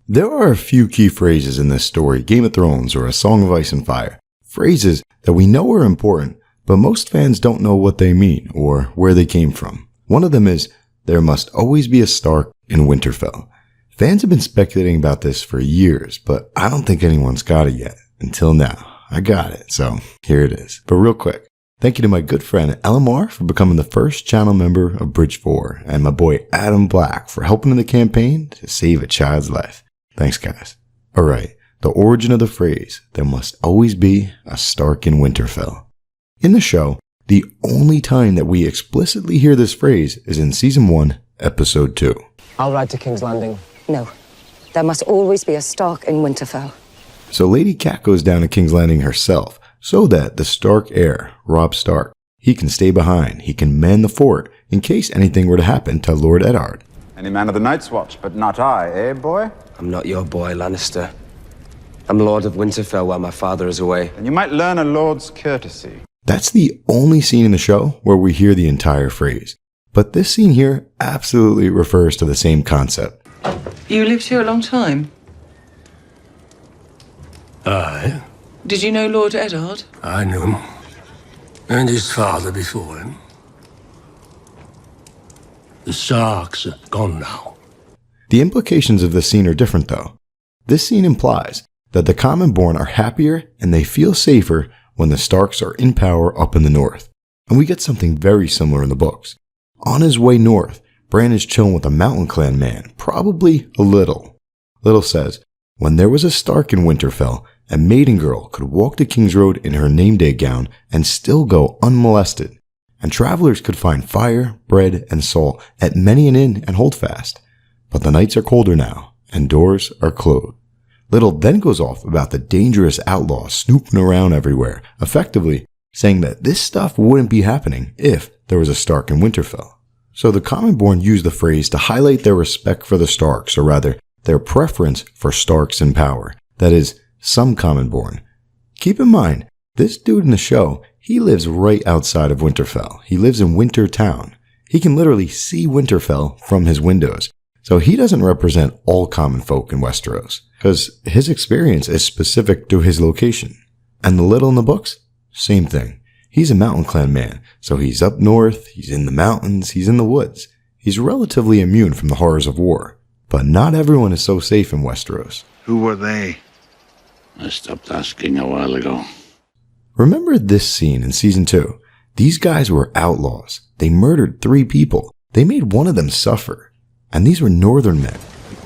There are a few key phrases in this story, Game of Thrones or A Song of Ice and Fire. Phrases that we know are important, but most fans don't know what they mean or where they came from. One of them is, there must always be a Stark in Winterfell. Fans have been speculating about this for years, but I don't think anyone's got it yet. Until now. I got it, so here it is. But real quick, thank you to my good friend LMR for becoming the first channel member of Bridge 4, and my boy Adam Black for helping in the campaign to save a child's life. Thanks, guys. Alright, the origin of the phrase, there must always be a Stark in Winterfell. In the show, the only time that we explicitly hear this phrase is in Season 1, Episode 2. I'll ride to King's Landing. No, there must always be a Stark in Winterfell. So Lady Cat goes down to King's Landing herself, so that the Stark heir, Robb Stark, he can stay behind, he can man the fort, in case anything were to happen to Lord Eddard. Any man of the Night's Watch, but not I, eh, boy? I'm not your boy, Lannister. I'm Lord of Winterfell while my father is away. And you might learn a lord's courtesy. That's the only scene in the show where we hear the entire phrase. But this scene here absolutely refers to the same concept. You lived here a long time? Aye. Did you know Lord Eddard? I knew him. And his father before him. The Starks are gone now. The implications of this scene are different though. This scene implies that the Commonborn are happier and they feel safer when the Starks are in power up in the north. And we get something very similar in the books. On his way north, Bran is chilling with a Mountain Clan man, probably a Little. Little says, when there was a Stark in Winterfell, a maiden girl could walk the King's Road in her name day gown and still go unmolested. And travelers could find fire, bread, and salt at many an inn and holdfast. But the nights are colder now, and doors are closed. Little then goes off about the dangerous outlaws snooping around everywhere, effectively saying that this stuff wouldn't be happening if there was a Stark in Winterfell. So the Commonborn use the phrase to highlight their respect for the Starks, or rather, their preference for Starks in power. That is, some Commonborn. Keep in mind, this dude in the show, he lives right outside of Winterfell. He lives in Winter Town. He can literally see Winterfell from his windows. So he doesn't represent all common folk in Westeros, because his experience is specific to his location. And the Little in the books? Same thing. He's a Mountain Clan man, so he's up north, he's in the mountains, he's in the woods. He's relatively immune from the horrors of war. But not everyone is so safe in Westeros. Who were they? I stopped asking a while ago. Remember this scene in Season 2? These guys were outlaws. They murdered 3 people. They made one of them suffer. And these were northern men.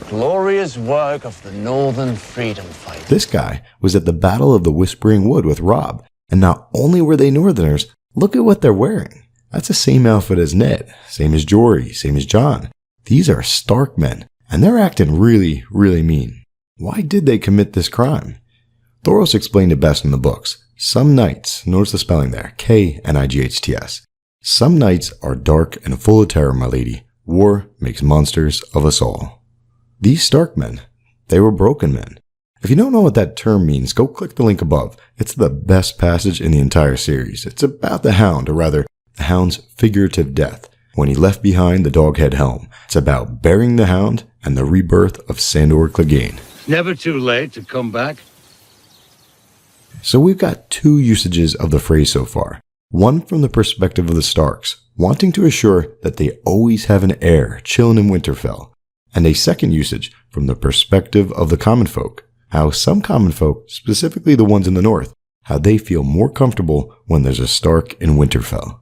Glorious work of the Northern Freedom Fight. This guy was at the Battle of the Whispering Wood with Robb. And not only were they northerners, look at what they're wearing. That's the same outfit as Ned, same as Jory, same as Jon. These are Stark men, and they're acting really, really mean. Why did they commit this crime? Thoros explained it best in the books. Some nights, notice the spelling there, K-N-I-G-H-T-S. Some nights are dark and full of terror, my lady. War makes monsters of us all. These Stark men, they were broken men. If you don't know what that term means, go click the link above. It's the best passage in the entire series. It's about the Hound, or rather, the Hound's figurative death, when he left behind the Doghead Helm. It's about burying the Hound and the rebirth of Sandor Clegane. Never too late to come back. So we've got 2 usages of the phrase so far. One from the perspective of the Starks, wanting to assure that they always have an heir chilling in Winterfell. And a second usage from the perspective of the common folk. How some common folk, specifically the ones in the north, how they feel more comfortable when there's a Stark in Winterfell.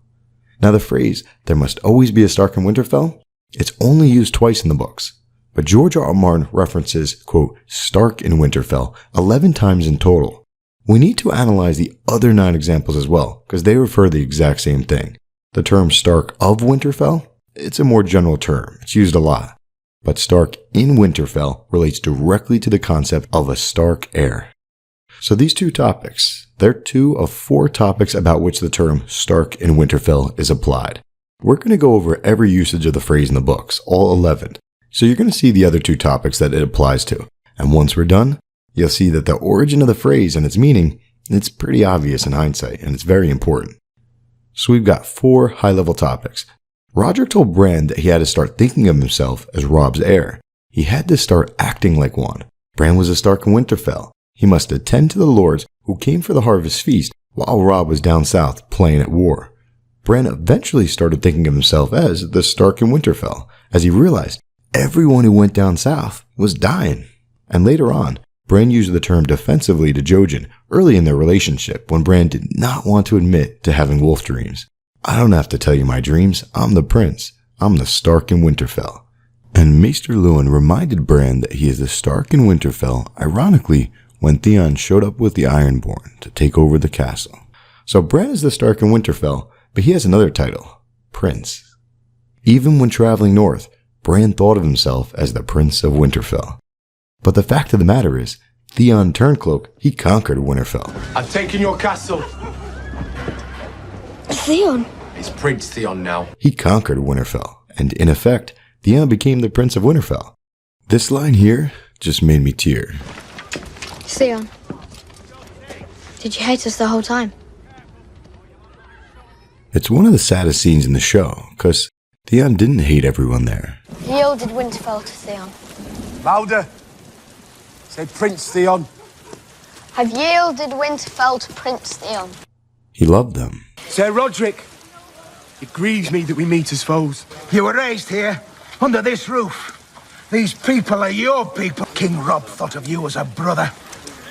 Now the phrase, there must always be a Stark in Winterfell, it's only used twice in the books. But George R. R. Martin references, quote, Stark in Winterfell 11 times in total. We need to analyze the other 9 examples as well, because they refer to the exact same thing. The term Stark of Winterfell, it's a more general term, it's used a lot. But Stark in Winterfell relates directly to the concept of a Stark heir. So these 2 topics, they're 2 of 4 topics about which the term Stark in Winterfell is applied. We're going to go over every usage of the phrase in the books, all 11. So you're going to see the other 2 topics that it applies to. And once we're done, you'll see that the origin of the phrase and its meaning, it's pretty obvious in hindsight, and it's very important. So we've got 4 high-level topics. Roger told Bran that he had to start thinking of himself as Robb's heir. he had to start acting like one. Bran was a Stark in Winterfell. He must attend to the lords who came for the harvest feast while Robb was down south playing at war. Bran eventually started thinking of himself as the Stark in Winterfell, as he realized everyone who went down south was dying. And later on, Bran used the term defensively to Jojen early in their relationship when Bran did not want to admit to having wolf dreams. I don't have to tell you my dreams, I'm the prince. I'm the Stark in Winterfell. And Maester Luwin reminded Bran that he is the Stark in Winterfell, ironically, when Theon showed up with the Ironborn to take over the castle. So Bran is the Stark in Winterfell, but he has another title, Prince. Even when traveling north, Bran thought of himself as the Prince of Winterfell. But the fact of the matter is, Theon Turncloak, he conquered Winterfell. I've taken your castle. Theon? It's Prince Theon now. He conquered Winterfell, and in effect, Theon became the Prince of Winterfell. This line here just made me tear. Theon, did you hate us the whole time? It's one of the saddest scenes in the show, because Theon didn't hate everyone there. Yielded Winterfell to Theon. Louder. Say Prince Theon. I've yielded Winterfell to Prince Theon. He loved them. Sir Roderick, it grieves me that we meet as foes. You were raised here, under this roof. These people are your people. King Robb thought of you as a brother.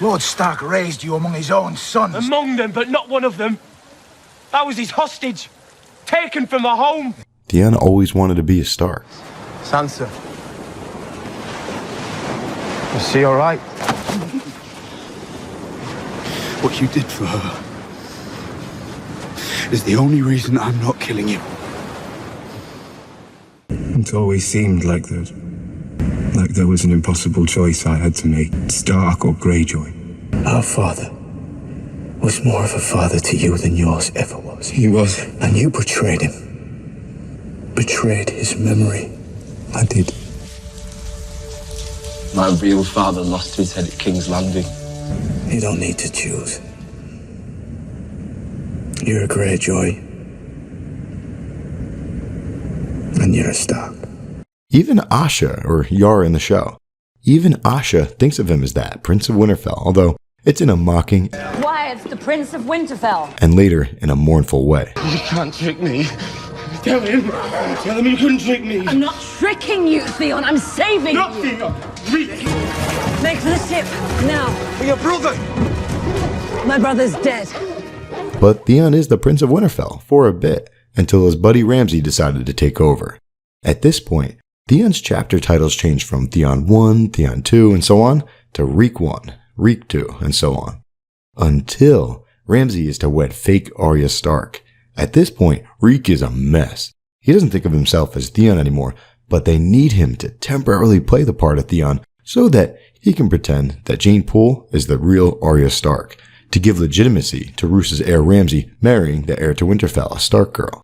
Lord Stark raised you among his own sons. Among them, but not one of them. I was his hostage, taken from my home. Theon always wanted to be a Stark. Sansa. Is she all right? What you did for her is the only reason I'm not killing you. It always seemed like there was an impossible choice I had to make, Stark or Greyjoy. Our father was more of a father to you than yours ever was. He was. And you betrayed him. Betrayed his memory. I did. My real father lost his head at King's Landing. You don't need to choose. You're a Greyjoy. And you're a Stark. Even Asha, or Yara in the show, even Asha thinks of him as that, Prince of Winterfell, although it's in a mocking Quiet, the Prince of Winterfell. and later in a mournful way. You can't trick me. Tell him you couldn't trick me. I'm not tricking you, Theon. I'm saving you. Theon. Really? Make for the ship, now. For your brother. My brother's dead. But Theon is the Prince of Winterfell for a bit, until his buddy Ramsay decided to take over. At this point, Theon's chapter titles changed from Theon 1, Theon 2, and so on, to Reek 1, Reek 2, and so on. Until Ramsay is to wed fake Arya Stark. At this point, Reek is a mess. He doesn't think of himself as Theon anymore, but they need him to temporarily play the part of Theon so that he can pretend that Jane Poole is the real Arya Stark, to give legitimacy to Roost's heir Ramsay marrying the heir to Winterfell, a Stark girl.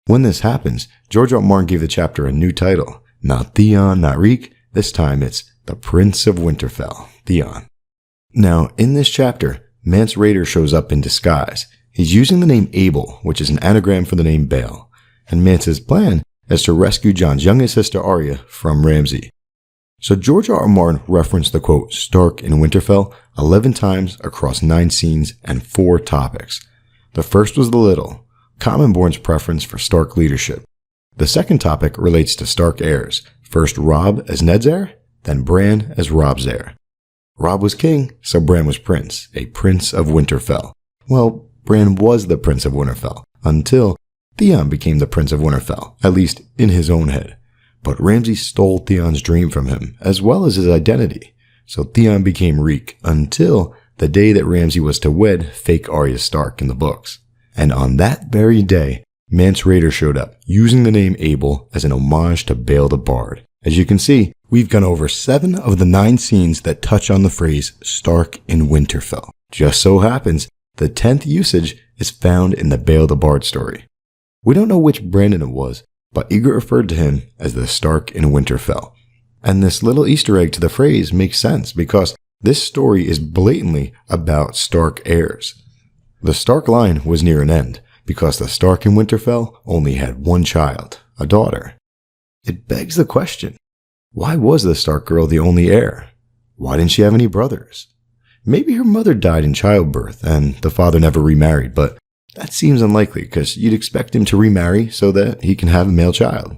When this happens, George R. R. Martin gave the chapter a new title. Not Theon, not Reek. This time it's the Prince of Winterfell, Theon. Now, in this chapter, Mance Rayder shows up in disguise. He's using the name Abel, which is an anagram for the name Bael. And Mance's plan is to rescue Jon's youngest sister Arya from Ramsay. So George R. R. Martin referenced the quote, Stark in Winterfell, 11 times across 9 scenes and 4 topics. The first was the little, Commonborn's preference for Stark leadership. The second topic relates to Stark heirs, first Robb as Ned's heir, then Bran as Robb's heir. Robb was king, so Bran was prince, a prince of Winterfell. Well, Bran was the Prince of Winterfell, until Theon became the Prince of Winterfell, at least in his own head. But Ramsay stole Theon's dream from him, as well as his identity. So Theon became Reek, until the day that Ramsay was to wed fake Arya Stark in the books. And on that very day, Mance Rayder showed up, using the name Abel as an homage to Bael the Bard. As you can see, we've gone over 7 of the 9 scenes that touch on the phrase Stark in Winterfell. Just so happens, the 10th usage is found in the Bael the Bard story. We don't know which Brandon it was, but Ygritte referred to him as the Stark in Winterfell. And this little Easter egg to the phrase makes sense because this story is blatantly about Stark heirs. The Stark line was near an end because the Stark in Winterfell only had one child, a daughter. It begs the question, Why was the Stark girl the only heir? Why didn't she have any brothers? Maybe her mother died in childbirth and the father never remarried, but that seems unlikely because you'd expect him to remarry so that he can have a male child.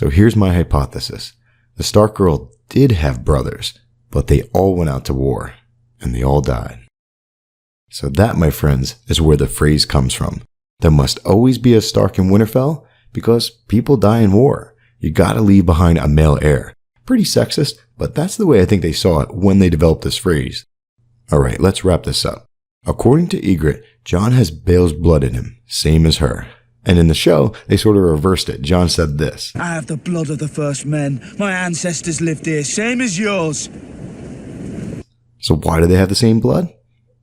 So here's my hypothesis. The Stark girl did have brothers, but they all went out to war and they all died. So that, my friends, is where the phrase comes from. There must always be a Stark in Winterfell because people die in war. You gotta leave behind a male heir. Pretty sexist, but that's the way I think they saw it when they developed this phrase. Alright, let's wrap this up. According to Ygritte, Jon has Bael's blood in him, same as her. And in the show, they sort of reversed it. Jon said this: I have the blood of the first men. My ancestors lived here, same as yours. So why do they have the same blood?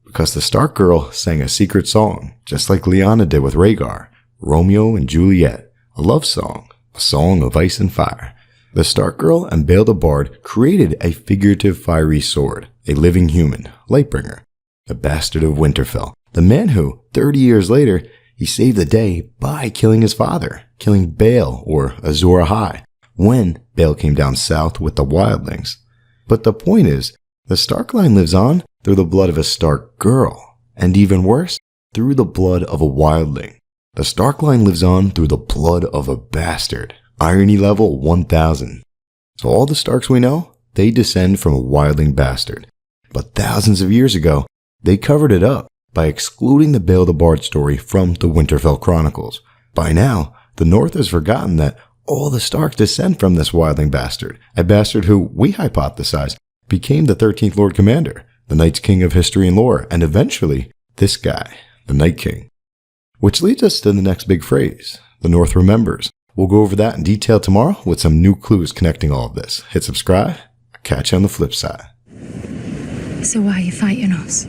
Because the Stark girl sang a secret song, just like Lyanna did with Rhaegar, Romeo and Juliet, a love song, a song of ice and fire. The Stark girl and Bael the Bard created a figurative fiery sword, a living human, Lightbringer, the bastard of Winterfell, the man who, 30 years later, he saved the day by killing his father, killing Bael or Azor Ahai, when Bael came down south with the wildlings. But the point is, the Stark line lives on through the blood of a Stark girl, and even worse, through the blood of a wildling. The Stark line lives on through the blood of a bastard. Irony level 1000. So all the Starks we know, they descend from a wildling bastard. But thousands of years ago, they covered it up by excluding the Bael the Bard story from the Winterfell Chronicles. By now, the North has forgotten that all the Starks descend from this wildling bastard, a bastard who, we hypothesize, became the 13th Lord Commander, the Night's King of history and lore, and eventually, this guy, the Night King. Which leads us to the next big phrase, the North remembers. We'll go over that in detail tomorrow with some new clues connecting all of this. Hit subscribe. Catch you on the flip side. So why are you fighting us?